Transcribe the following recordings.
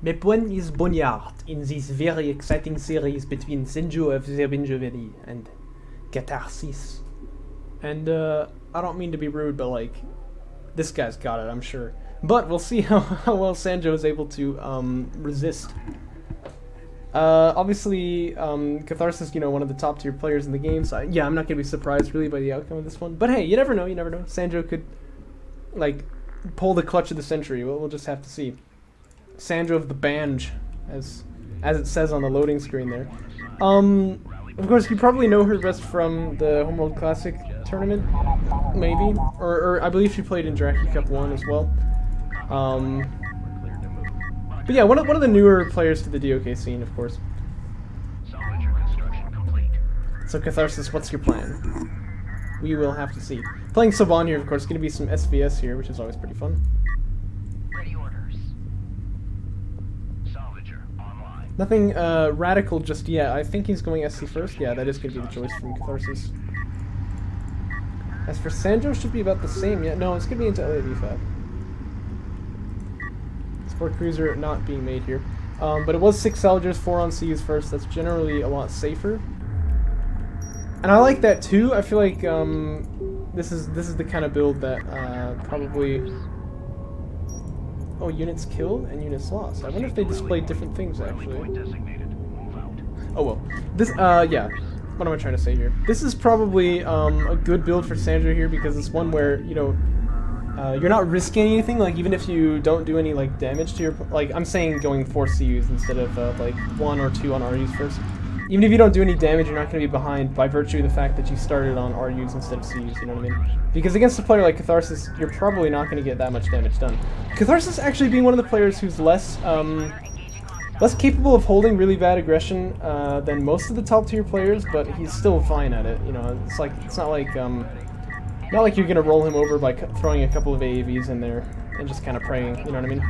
My point is Boneyard in this very exciting series between Sanjo of the Banjo and Catharsis. And I don't mean to be rude, but like, this guy's got it, I'm sure. But we'll see how well Sanjo is able to resist. Obviously, Catharsis, you know, one of the top tier players in the game, so yeah, I'm not gonna be surprised really by the outcome of this one. But hey, you never know, you never know. Sanjo could, like, pull the clutch of the century. We'll just have to see. Sanjo of the Banjo, as it says on the loading screen there. Of course, you probably know her best from the Homeworld Classic tournament, maybe, or I believe she played in Jirachi Cup 1 as well. But yeah, one of the newer players to the DOK scene, of course. So Catharsis, what's your plan? We will have to see. Playing Saban here, of course, going to be some SVS here, which is always pretty fun. Ready orders. Salvager online. Nothing radical just yet. I think he's going SC first. Yeah, that is going to be the choice from Catharsis. As for Sanjo, should be about the same. Yeah, no, it's going to be into LAV Fab. Sport Cruiser not being made here. But it was 6 Salvagers, 4 on Cs first. That's generally a lot safer. And I like that too. I feel like this is the kind of build that probably... Oh, units killed and units lost. I wonder if they displayed different things actually. Oh well. This yeah. What am I trying to say here? This is probably a good build for Sanjo here because it's one where, you know, you're not risking anything. Like even if you don't do any like damage to your, like I'm saying going 4 CUs instead of like 1 or 2 on RUs first. Even if you don't do any damage, you're not going to be behind by virtue of the fact that you started on RUs instead of CUs, you know what I mean? Because against a player like Catharsis, you're probably not going to get that much damage done. Catharsis actually being one of the players who's less capable of holding really bad aggression than most of the top tier players, but he's still fine at it. You know, it's not like you're going to roll him over by throwing a couple of AAVs in there and just kind of praying, you know what I mean?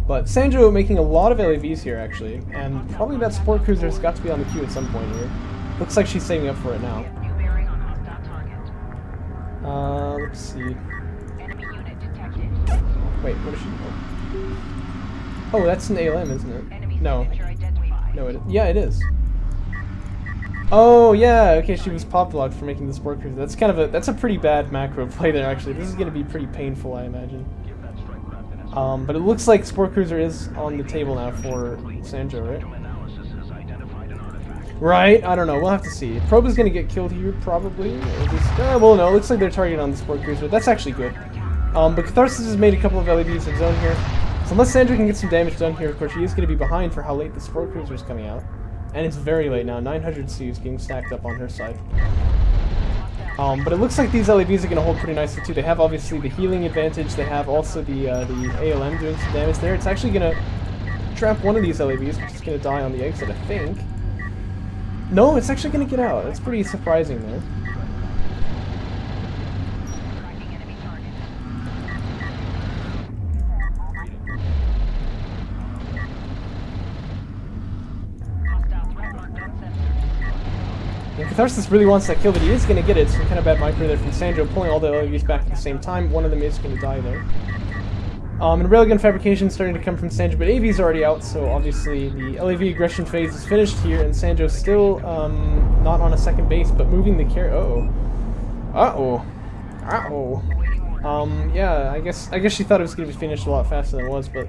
But Sanjo making a lot of LAVs here, actually, and probably that Sport Cruiser's got to be on the queue at some point here. Looks like she's saving up for it now. Let's see. Wait, what is she doing? Oh, that's an ALM, isn't it? No. No, yeah, it is. Oh, yeah, okay, she was pop blocked for making the Sport Cruiser. That's kind of that's a pretty bad macro play there, actually. This is going to be pretty painful, I imagine. But it looks like Sport Cruiser is on the table now for Sanjo, right? Right? I don't know. We'll have to see. Probe is going to get killed here, probably. Or just, well, no. It looks like they're targeting on the Sport Cruiser. That's actually good. But Catharsis has made a couple of LEDs of his own here. So unless Sanjo can get some damage done here, of course, he is going to be behind for how late the Sport Cruiser is coming out. And it's very late now. 900 Cs getting stacked up on her side. But it looks like these LEVs are going to hold pretty nicely too. They have obviously the healing advantage. They have also the ALM doing some damage there. It's actually going to trap one of these LEVs, which is going to die on the exit, I think. No, it's actually going to get out. That's pretty surprising there. Catharsis really wants that kill, but he is going to get it. Some kind of bad micro there from Sanjo, pulling all the LEVs back at the same time. One of them is going to die there. And railgun fabrication starting to come from Sanjo, but AV's already out, so obviously the LEV aggression phase is finished here, and Sanjo's still not on a second base, but moving the carry. Yeah, I guess she thought it was going to be finished a lot faster than it was, but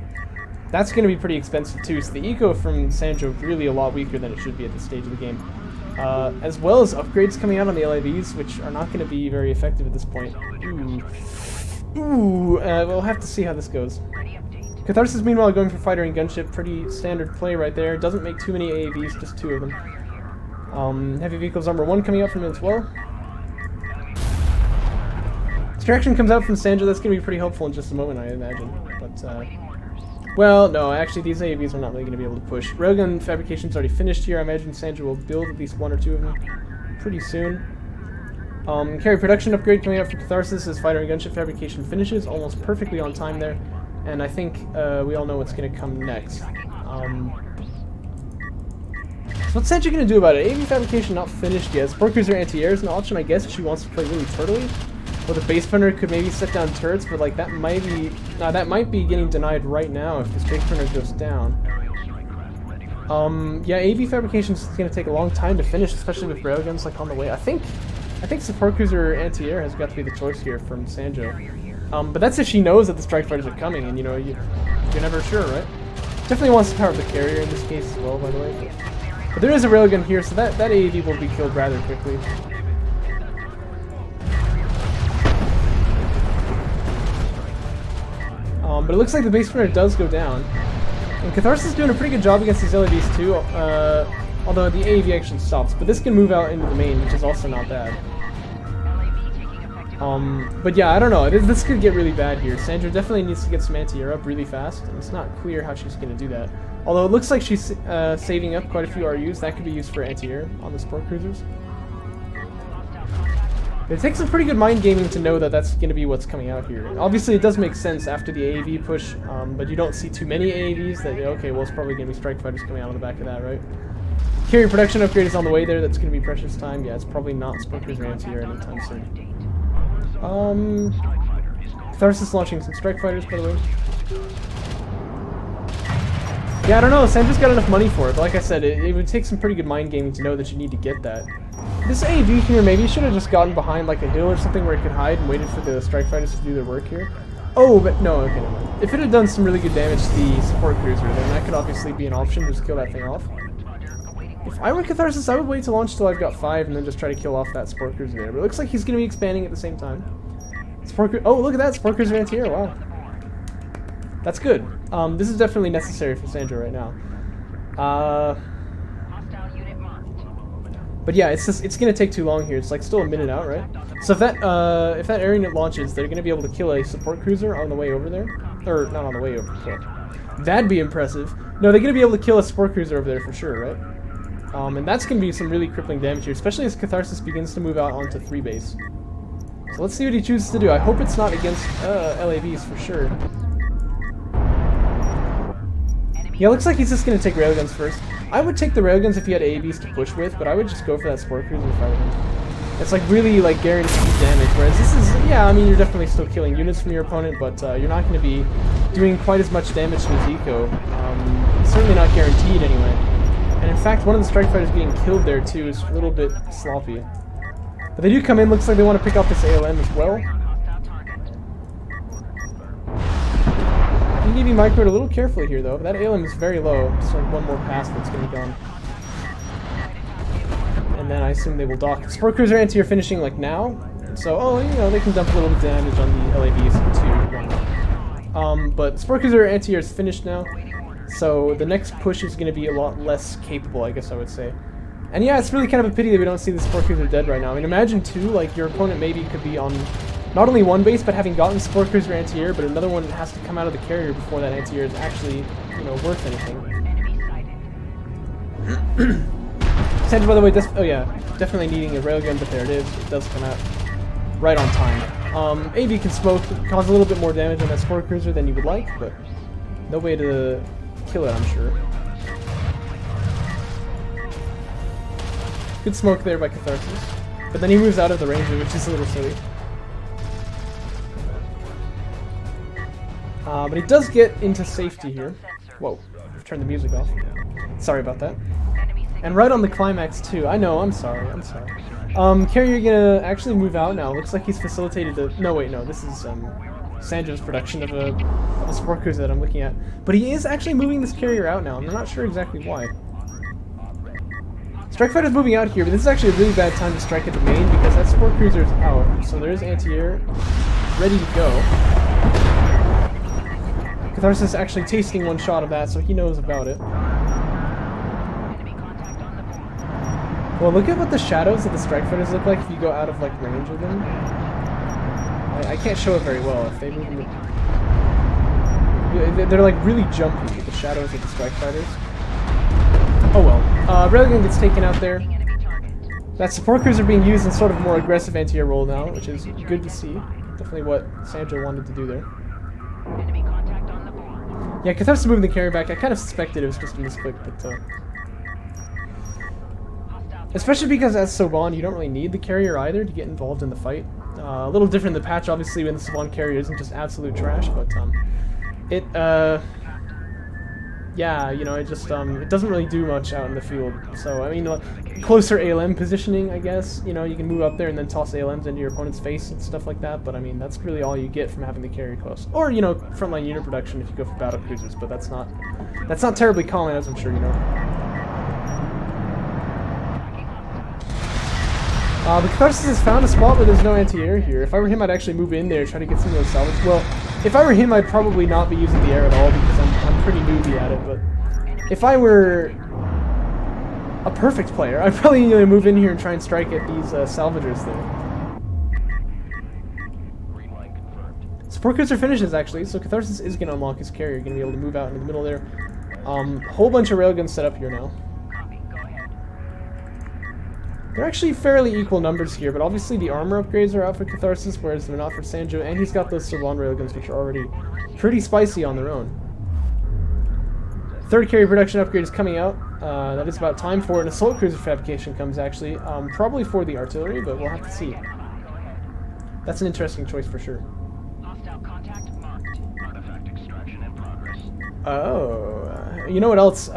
that's going to be pretty expensive too. So the eco from Sanjo really a lot weaker than it should be at this stage of the game. As well as upgrades coming out on the LIVs, which are not going to be very effective at this point. We'll have to see how this goes. Catharsis, meanwhile, going for fighter and gunship. Pretty standard play right there. Doesn't make too many AAVs, just 2 of them. Heavy vehicles armor 1 coming out from him as well. Distraction comes out from Sanjo. That's going to be pretty helpful in just a moment, I imagine. But, well, no, actually these AAVs are not really going to be able to push. Railgun fabrication's already finished here. I imagine Sanjo will build at least 1 or 2 of them pretty soon. Carry production upgrade coming out from Catharsis as fighter and gunship fabrication finishes, almost perfectly on time there. And I think we all know what's going to come next. So what's Sanjo going to do about it? AV fabrication not finished yet. Sport Cruiser anti-air is an option, I guess, if she wants to play really turtly. Well, the base printer could maybe set down turrets, but like that might be getting denied right now if this base printer goes down. Yeah, AV fabrication is going to take a long time to finish, especially with railguns like on the way. I think support cruiser anti-air has got to be the choice here from Sanjo. But that's if she knows that the strike fighters are coming, and you know you're never sure, right? Definitely wants to power up the carrier in this case as well, by the way. But there is a railgun here, so that AAV will be killed rather quickly. But it looks like the base printer does go down. And Catharsis is doing a pretty good job against these LAVs too, although the AAV actually stops. But this can move out into the main, which is also not bad. But yeah, I don't know. This could get really bad here. Sanjo definitely needs to get some anti-air up really fast, and it's not clear how she's going to do that. Although it looks like she's saving up quite a few RUs. That could be used for anti-air on the support cruisers. It takes some pretty good mind gaming to know that that's going to be what's coming out here. Obviously, it does make sense after the AAV push, but you don't see too many AAVs that, okay, well, it's probably going to be strike fighters coming out on the back of that, right? Carrier production upgrade is on the way there. That's going to be precious time. Yeah, it's probably not support cruiser anti-air anytime soon. Catharsis launching some strike fighters, by the way. Yeah, I don't know. Sanjo's got enough money for it, but like I said, it would take some pretty good mind gaming to know that you need to get that. This AV here maybe should have just gotten behind like a hill or something where it could hide and waited for the strike fighters to do their work here. Oh, but no, okay, never mind. If it had done some really good damage to the support cruiser, then that could obviously be an option to just kill that thing off. If I were Catharsis, I would wait to launch till I've got 5 and then just try to kill off that support cruiser there. But it looks like he's going to be expanding at the same time. Oh, look at that, support cruiser anti-air, wow. That's good. This is definitely necessary for Sanjo right now. But yeah, it's gonna take too long here. It's like still a minute out, right? So if that air unit launches, they're gonna be able to kill a support cruiser on the way over there, or not on the way over. So that'd be impressive. No, they're gonna be able to kill a support cruiser over there for sure, right? And that's gonna be some really crippling damage here, especially as Catharsis begins to move out onto 3 base. So let's see what he chooses to do. I hope it's not against LAVs for sure. Yeah, looks like he's just going to take railguns first. I would take the railguns if he had AAVs to push with, but I would just go for that support cruiser if I were him. It's like really like guaranteed damage, whereas this is, yeah, I mean, you're definitely still killing units from your opponent, but you're not going to be doing quite as much damage to his eco. Certainly not guaranteed anyway. And in fact, one of the strike fighters getting killed there too is a little bit sloppy. But they do come in, looks like they want to pick off this ALM as well. You need to be microed a little carefully here, though. That ALM is very low. Just like one more pass that's going to be gone. And then I assume they will dock. Support cruiser anti are finishing like now. So, oh, you know, they can dump a little bit of damage on the LAVs too. But support cruiser anti is finished now. So the next push is going to be a lot less capable, I guess I would say. And yeah, it's really kind of a pity that we don't see the support cruiser dead right now. I mean, imagine too, like your opponent maybe could be on not only one base, but having gotten support cruiser anti-air, but another one has to come out of the carrier before that anti-air is actually, you know, worth anything. Sanjo, by the way, oh yeah, definitely needing a railgun, but there it is. It does come out right on time. AV can smoke, cause a little bit more damage on that support cruiser than you would like, but no way to kill it, I'm sure. Good smoke there by Catharsis, but then he moves out of the ranger, which is a little silly. But he does get into safety here. Whoa, I've turned the music off. Sorry about that. And right on the climax too. I know, I'm sorry. Carrier gonna actually move out now. Looks like he's facilitated the... No, wait, no, this is Sanjo's production of a support cruiser that I'm looking at. But he is actually moving this carrier out now. I'm not sure exactly why. Strike fighter's moving out here, but this is actually a really bad time to strike at the main because that support cruiser is out. So there is anti-air ready to go. Catharsis actually tasting one shot of that, so he knows about it. Well, look at what the shadows of the strike fighters look like if you go out of like range of them. I can't show it very well. If they move they're like really jumpy, the shadows of the strike fighters. Oh well. Railgun gets taken out there. That support cruiser being used in sort of a more aggressive anti-air role now, which is good to see. Definitely what Sanjo wanted to do there. Yeah, Catharsis moving the carrier back. I kind of suspected it was just a misclick, but especially because as Soban, you don't really need the carrier either to get involved in the fight. A little different in the patch, obviously, when the Savon carrier isn't just absolute trash, but it yeah, you know, it just it doesn't really do much out in the field. So I mean, closer ALM positioning, I guess. You know, you can move up there and then toss ALMs into your opponent's face and stuff like that. But I mean, that's really all you get from having the carry close. Or you know, frontline unit production if you go for battle cruisers. But that's not terribly common, as I'm sure you know. The Catharsis has found a spot where there's no anti-air here. If I were him, I'd actually move in there, try to get some of those salvage. Well, if I were him, I'd probably not be using the air at all because I'm pretty newbie at it. But if I were a perfect player, I'd probably move in here and try and strike at these salvagers there. Support cruiser finishes actually, so Catharsis is going to unlock his carrier. You're going to be able to move out into the middle there. Whole bunch of railguns set up here now. They're actually fairly equal numbers here, but obviously the armor upgrades are out for Catharsis, whereas they're not for Sanjo, and he's got those Savon railguns, which are already pretty spicy on their own. Third carrier production upgrade is coming out. That is about time for an assault cruiser fabrication comes, actually. Probably for the artillery, but we'll have to see. That's an interesting choice for sure. Hostile contact marked. Artifact extraction in progress. Oh, you know what else?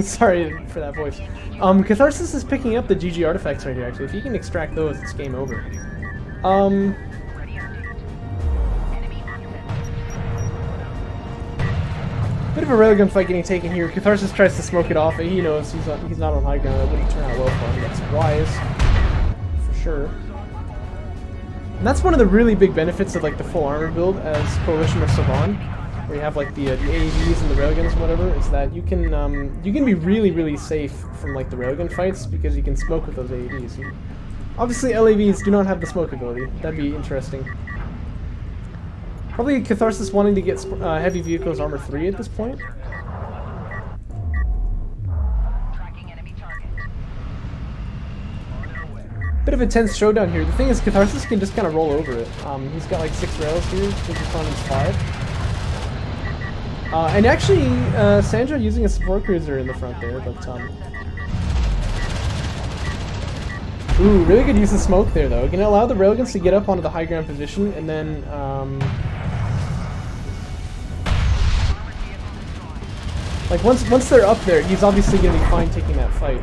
Sorry for that voice. Catharsis is picking up the GG artifacts right here, actually. If he can extract those, it's game over. Ready update. Enemy on set. Bit of a railgun fight getting taken here. Catharsis tries to smoke it off, and he knows he's not on high ground. That wouldn't turn out well for him. That's wise, for sure. And that's one of the really big benefits of like the full armor build as Coalition or Savon, where you have like the AAVs and the railguns and whatever, is that you can be really safe from like the railgun fights because you can smoke with those AAVs. And obviously LAVs do not have the smoke ability. That'd be interesting. Probably Catharsis wanting to get heavy vehicles armor 3 at this point. Tracking enemy target. Bit of a tense showdown here. The thing is, Catharsis can just kind of roll over it. He's got like 6 rails here, his opponent's 5. And actually, Sanjo using a support cruiser in the front there, but ooh, really good use of smoke there though. Gonna allow the railguns to get up onto the high ground position, and then like once they're up there, he's obviously gonna be fine taking that fight.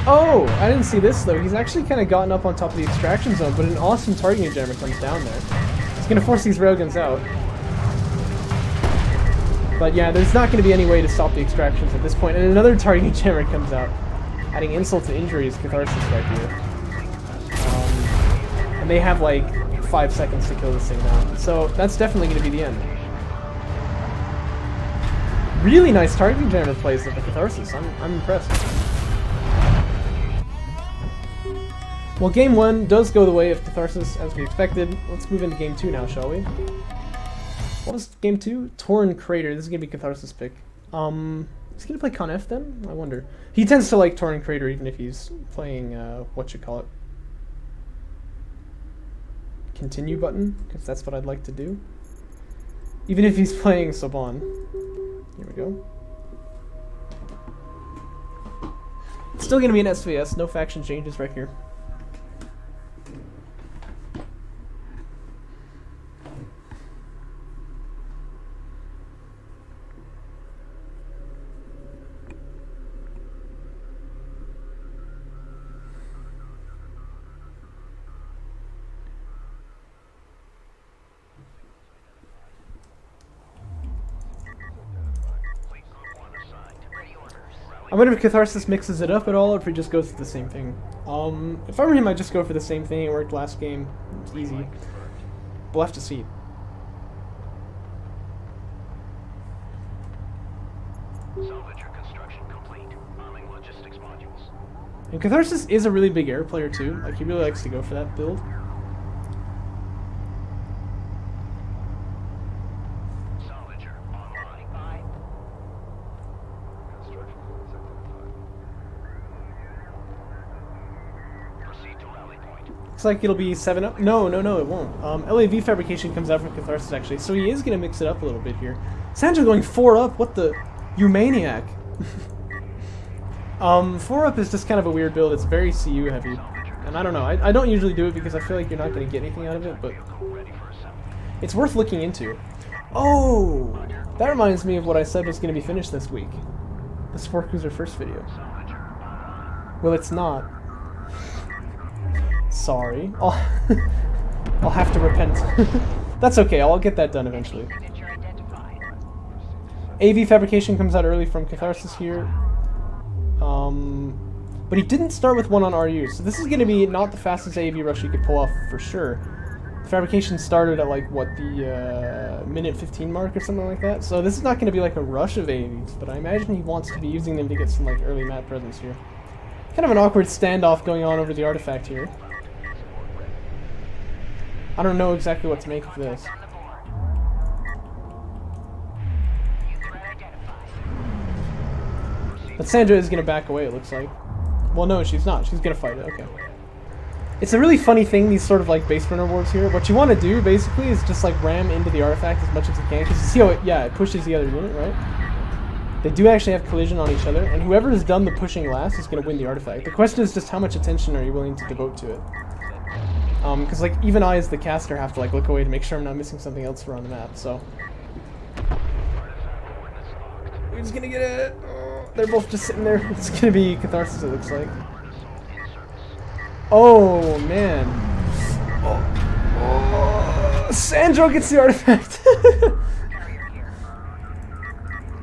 Oh, I didn't see this though. He's actually kind of gotten up on top of the extraction zone, but an awesome targeting jammer comes down there. It's gonna force these railguns out. But yeah, there's not going to be any way to stop the extractions at this point, and another targeting jammer comes out, adding insult to injury is Catharsis right here. And they have like 5 seconds to kill this thing now, so that's definitely going to be the end. Really nice targeting jammer plays of the Catharsis. I'm impressed. Well, game 1 does go the way of Catharsis as we expected. Let's move into game 2 now, shall we? What was game 2? Torn Crater. This is gonna be Catharsis pick. Is he gonna play Con F then? I wonder. He tends to like Torn Crater even if he's playing what you call it. Continue button, because that's what I'd like to do. Even if he's playing Savon. Here we go. It's still gonna be an SVS, no faction changes right here. I wonder if Catharsis mixes it up at all, or if he just goes for the same thing. If I were him, I'd just go for the same thing. It worked last game. It's easy. We'll have to see. Salvage construction complete. Arming logistics modules. And Catharsis is a really big air player too. Like, he really likes to go for that build. Salvager online. Bye. Proceed to rally point. Looks like it'll be 7 up. No, it won't. LAV fabrication comes out from Catharsis actually, so he is gonna mix it up a little bit here. Sanjo going 4 up. What the? You maniac. 4 up is just kind of a weird build. It's very CU heavy. And I don't know, I don't usually do it because I feel like you're not going to get anything out of it, but it's worth looking into. Oh, that reminds me of what I said was going to be finished this week. The Sport Cruiser first video. Well, it's not. Sorry. I'll have to repent. That's okay, I'll get that done eventually. AV fabrication comes out early from Catharsis here. But he didn't start with one on RU, so this is going to be not the fastest AV rush he could pull off for sure. The fabrication started at like, what, the minute 15 mark or something like that? So this is not going to be like a rush of AVs, but I imagine he wants to be using them to get some like early map presence here. Kind of an awkward standoff going on over the artifact here. I don't know exactly what to make of this. But Sanjo is going to back away, it looks like. Well, no, she's not. She's going to fight it. Okay. It's a really funny thing, these sort of like base runner wars here. What you want to do, basically, is just like ram into the artifact as much as you can. Because you see how it pushes the other unit, right? They do actually have collision on each other. And whoever has done the pushing last is going to win the artifact. The question is just how much attention are you willing to devote to it? Because like even I as the caster have to like look away to make sure I'm not missing something else around the map, so. Who's gonna get it? Oh, they're both just sitting there. It's gonna be Catharsis, it looks like. Oh man. Oh. Sanjo gets the artifact.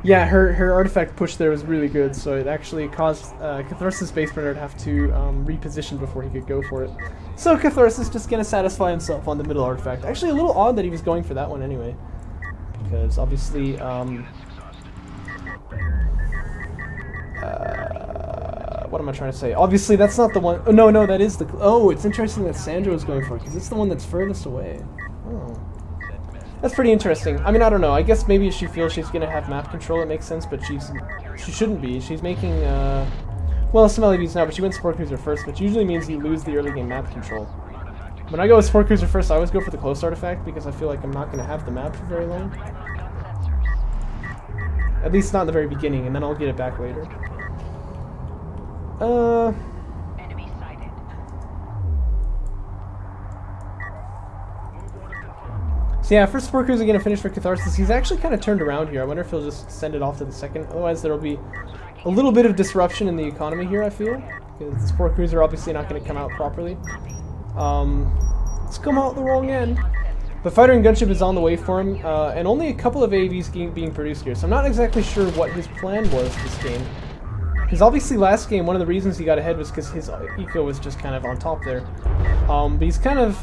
Yeah, her artifact push there was really good, so it actually caused Catharsis' base runner to have to reposition before he could go for it. So Catharsis just gonna satisfy himself on the middle artifact. Actually, a little odd that he was going for that one anyway, because obviously, what am I trying to say? Obviously, that's not the one. Oh, no, that is the. Oh, it's interesting that Sanjo is going for it because it's the one that's furthest away. Oh. That's pretty interesting. I mean, I don't know. I guess maybe if she feels she's going to have map control, it makes sense, but she shouldn't be. She's making, well, some LEVs now, but she went Sport Cruiser first, which usually means you lose the early game map control. When I go with Sport Cruiser first, I always go for the close artifact because I feel like I'm not going to have the map for very long. At least not in the very beginning, and then I'll get it back later. So yeah, first Sport Cruiser going to finish for Catharsis. He's actually kind of turned around here. I wonder if he'll just send it off to the second. Otherwise, there will be a little bit of disruption in the economy here, I feel. Because the Sport Cruiser obviously not going to come out properly. It's come out the wrong end. The fighter and gunship is on the way for him, and only a couple of AVs being produced here. So I'm not exactly sure what his plan was this game. Because obviously last game, one of the reasons he got ahead was because his eco was just kind of on top there. But he's kind of...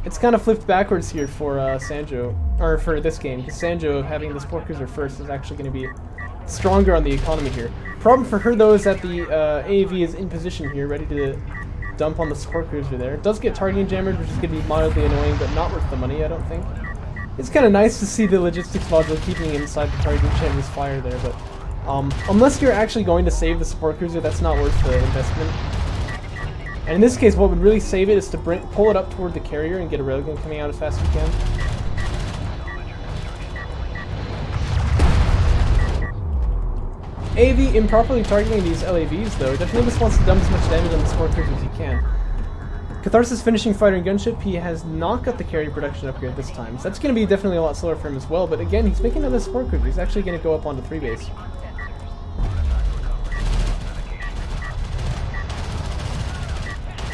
It's kind of flipped backwards here for Sanjo, or for this game, because Sanjo, having the Sport Cruiser first, is actually going to be stronger on the economy here. Problem for her, though, is that the AAV is in position here, ready to dump on the Sport Cruiser there. It does get targeting jammered, which is going to be mildly annoying, but not worth the money, I don't think. It's kind of nice to see the logistics module keeping inside the targeting jammer's fire there, but unless you're actually going to save the Sport Cruiser, that's not worth the investment. And in this case, what would really save it is to pull it up toward the carrier and get a railgun coming out as fast as you can. AV improperly targeting these LAVs, though, definitely just wants to dump as much damage on the Sport Cruiser as he can. Catharsis finishing fighter and gunship, he has not got the carrier production upgrade this time, so that's going to be definitely a lot slower for him as well, but again, he's making another Sport Cruiser. He's actually going to go up onto 3 base.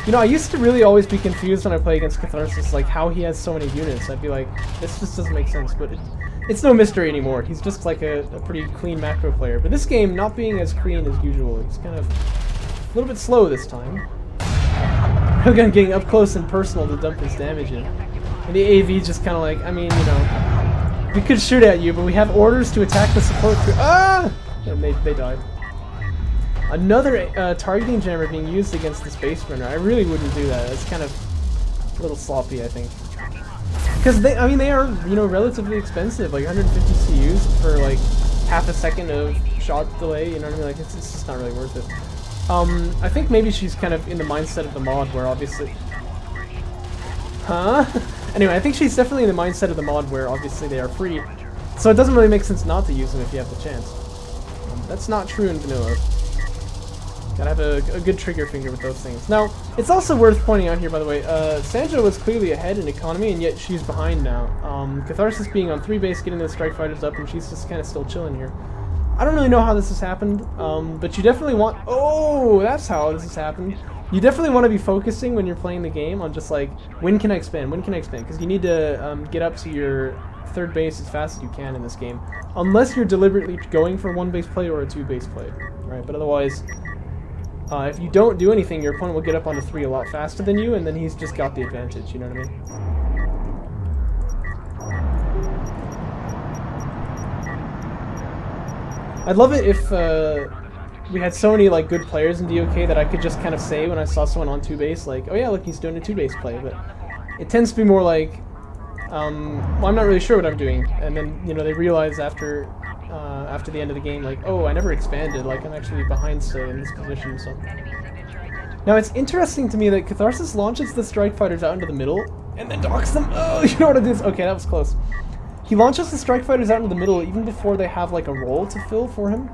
You know, I used to really always be confused when I play against Catharsis, like how he has so many units. I'd be like, this just doesn't make sense, but it's no mystery anymore. He's just like a pretty clean macro player. But this game, not being as clean as usual, he's kind of a little bit slow this time. Railgun getting up close and personal to dump his damage in. And the AV just kind of like, I mean, you know, we could shoot at you, but we have orders to attack the support crew. Ah! And they died. Another targeting jammer being used against this base runner. I really wouldn't do that. It's kind of a little sloppy, I think. Because they are, you know, relatively expensive. Like 150 CUs for like half a second of shot delay. You know what I mean? Like it's just not really worth it. I think maybe she's kind of in the mindset of the mod where obviously. Huh? Anyway, I think she's definitely in the mindset of the mod where obviously they are free. So it doesn't really make sense not to use them if you have the chance. That's not true in vanilla. Gotta have a good trigger finger with those things. Now, it's also worth pointing out here, by the way, Sanjo was clearly ahead in economy, and yet she's behind now. Catharsis being on 3 base, getting those strike fighters up, and she's just kind of still chilling here. I don't really know how this has happened, but you definitely want... Oh, that's how this has happened. You definitely want to be focusing when you're playing the game on just like, when can I expand, when can I expand? Because you need to get up to your 3rd base as fast as you can in this game. Unless you're deliberately going for a 1-base play or a 2-base play, right? But otherwise... if you don't do anything, your opponent will get up onto 3 a lot faster than you, and then he's just got the advantage, you know what I mean? I'd love it if we had so many like good players in DOK that I could just kind of say when I saw someone on 2-base, like, oh yeah, look, he's doing a 2-base play, but it tends to be more like, well, I'm not really sure what I'm doing, and then, you know, they realize after the end of the game, like, oh, I never expanded, like, I'm actually behind still in this position, so. Now, it's interesting to me that Catharsis launches the strike fighters out into the middle, and then docks them. Oh, you know what it is? Okay, that was close. He launches the strike fighters out into the middle even before they have, like, a role to fill for him.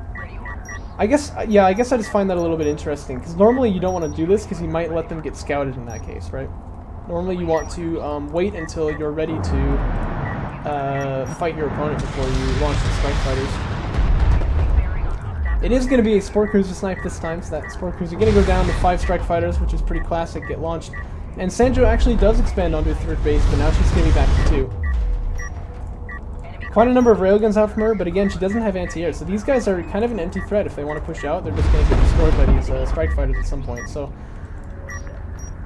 I guess, yeah, I guess I just find that a little bit interesting, because normally you don't want to do this, because you might let them get scouted in that case, right? Normally you want to wait until you're ready to fight your opponent before you launch the strike fighters. It is going to be a Sport Cruiser snipe this time, so that Sport Cruiser going to go down to 5 strike fighters, which is pretty classic, get launched. And Sanjo actually does expand onto 3rd base, but now she's going to be back to 2. Quite a number of railguns out from her, but again, she doesn't have anti-air, so these guys are kind of an empty threat. If they want to push out, they're just going to get destroyed by these strike fighters at some point, so...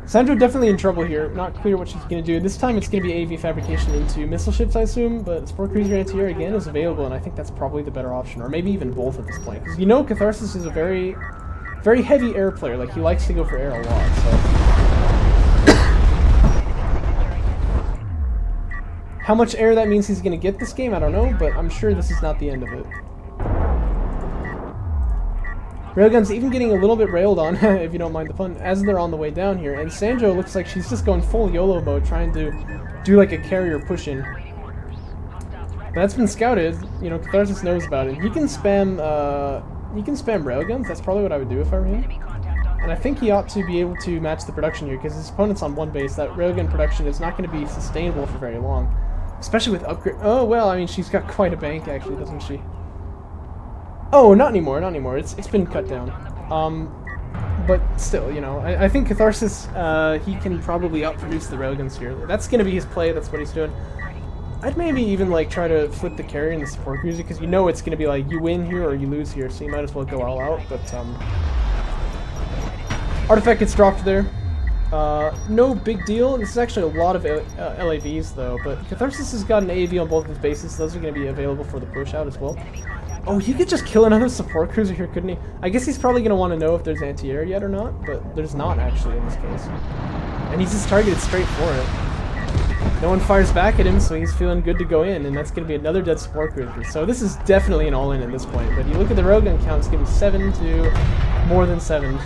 Sanjo definitely in trouble here, not clear what she's going to do. This time it's going to be AV fabrication into missile ships, I assume, but Sport Cruiser anti-air again is available, and I think that's probably the better option, or maybe even both at this point. Because you know Catharsis is a very, very heavy air player, like he likes to go for air a lot, so... How much air that means he's going to get this game, I don't know, but I'm sure this is not the end of it. Railgun's even getting a little bit railed on, if you don't mind the pun, as they're on the way down here. And Sanjo looks like she's just going full YOLO mode, trying to do like a carrier push-in. That's been scouted. You know, Catharsis knows about it. He can spam railguns. That's probably what I would do if I were him. And I think he ought to be able to match the production here, because his opponent's on 1 base. That railgun production is not going to be sustainable for very long. Especially with upgrade... Oh, well, I mean, she's got quite a bank, actually, doesn't she? Oh, not anymore, not anymore. It's been cut down. But still, you know, I think Catharsis, he can probably outproduce the railguns here. That's going to be his play, that's what he's doing. I'd maybe even, like, try to flip the carry in the Support Cruiser, because you know it's going to be like, you win here or you lose here, so you might as well go all out, but, Artifact gets dropped there. No big deal. This is actually a lot of LAVs, though, but Catharsis has got an AAV on both of his bases, so those are going to be available for the push-out as well. Oh, he could just kill another Support Cruiser here, couldn't he? I guess he's probably going to want to know if there's anti-air yet or not, but there's not, actually, in this case. And he's just targeted straight for it. No one fires back at him, so he's feeling good to go in, and that's going to be another dead Support Cruiser. So this is definitely an all-in at this point, but you look at the railgun count, it's going to be 7 to more than 7.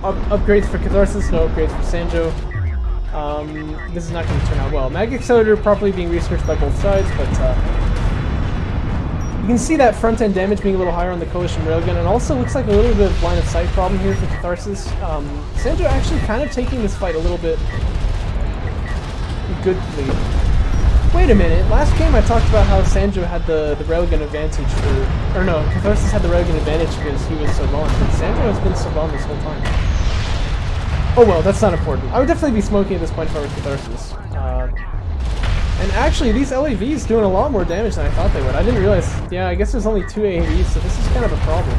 Upgrades for Catharsis, no upgrades for Sanjo. This is not going to turn out well. Mag Accelerator properly being researched by both sides, but you can see that front-end damage being a little higher on the Coalition Railgun, and also looks like a little bit of line-of-sight problem here for Catharsis. Sanjo actually kind of taking this fight a little bit goodly. Wait a minute, last game I talked about how Sanjo had the railgun advantage for... Or no, Catharsis had the railgun advantage because he was so long, but Sanjo has been so long this whole time. Oh well, that's not important. I would definitely be smoking at this point if I were Catharsis. And actually, these LAVs doing a lot more damage than I thought they would. I didn't realize... Yeah, I guess there's only 2 AAVs, so this is kind of a problem.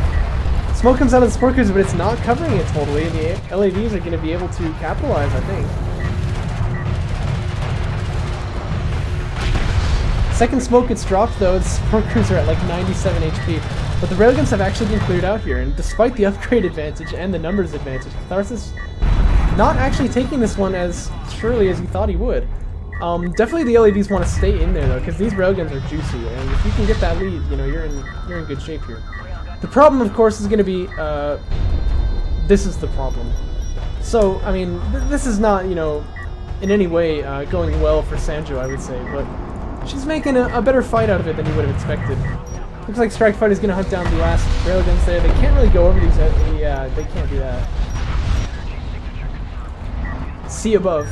Smoke comes out of the Sport Cruiser, but it's not covering it totally, and the LAVs are going to be able to capitalize, I think. Second smoke gets dropped, though. The Support Cruiser at like 97 HP. But the railguns have actually been cleared out here, and despite the upgrade advantage and the numbers advantage, Catharsis not actually taking this one as surely as he thought he would. Definitely the LAVs want to stay in there, though, because these railguns are juicy, and if you can get that lead, you know, you're in good shape here. The problem, of course, is going to be, this is the problem. So, I mean, this is not, you know, in any way going well for Sanjo, I would say, but she's making a better fight out of it than you would have expected. Looks like Strike Fighter's gonna hunt down the last railguns there. They can't really go over these. Yeah, they can't do that. See above.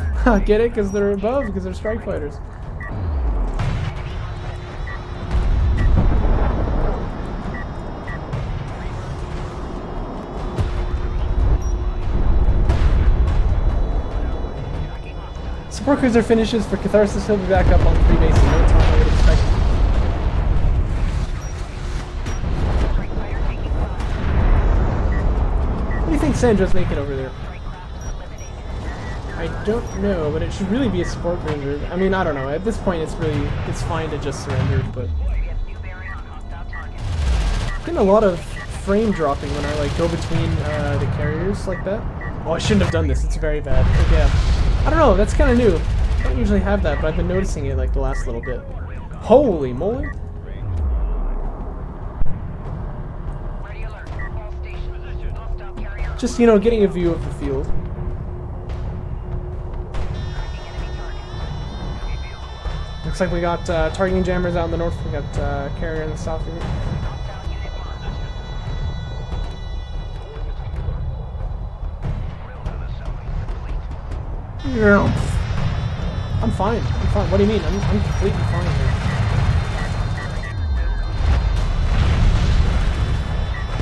Get it? Because they're above, because they're Strike Fighters. Support cruiser finishes for Catharsis. He'll be back up on 3 base in no time, I would expect. What do you think Sanjo's making over there? I don't know, but it should really be a support cruiser. I mean, I don't know. At this point, it's fine to just surrender, but getting a lot of frame dropping when I like go between the carriers like that. Oh, I shouldn't have done this. It's very bad. But yeah, I don't know. That's kind of new. I don't usually have that, but I've been noticing it like the last little bit. Holy moly! Just, you know, getting a view of the field. Looks like we got targeting jammers out in the north. We got carrier in the south here. I'm fine. I'm fine. What do you mean? I'm completely fine here.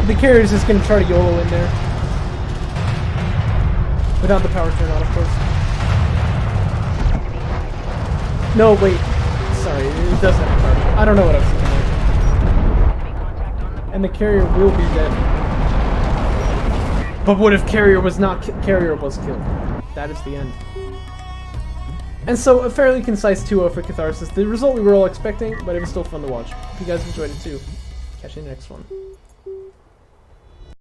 The carrier's just gonna try to YOLO in there. Without the power turn on, of course. No, wait. Sorry, it doesn't have power turn. I don't know what I was thinking. And the carrier will be dead. But what if carrier was not carrier was killed? That is the end. And so, a fairly concise 2-0 for Catharsis. The result we were all expecting, but it was still fun to watch. Hope you guys enjoyed it too. Catch you in the next one.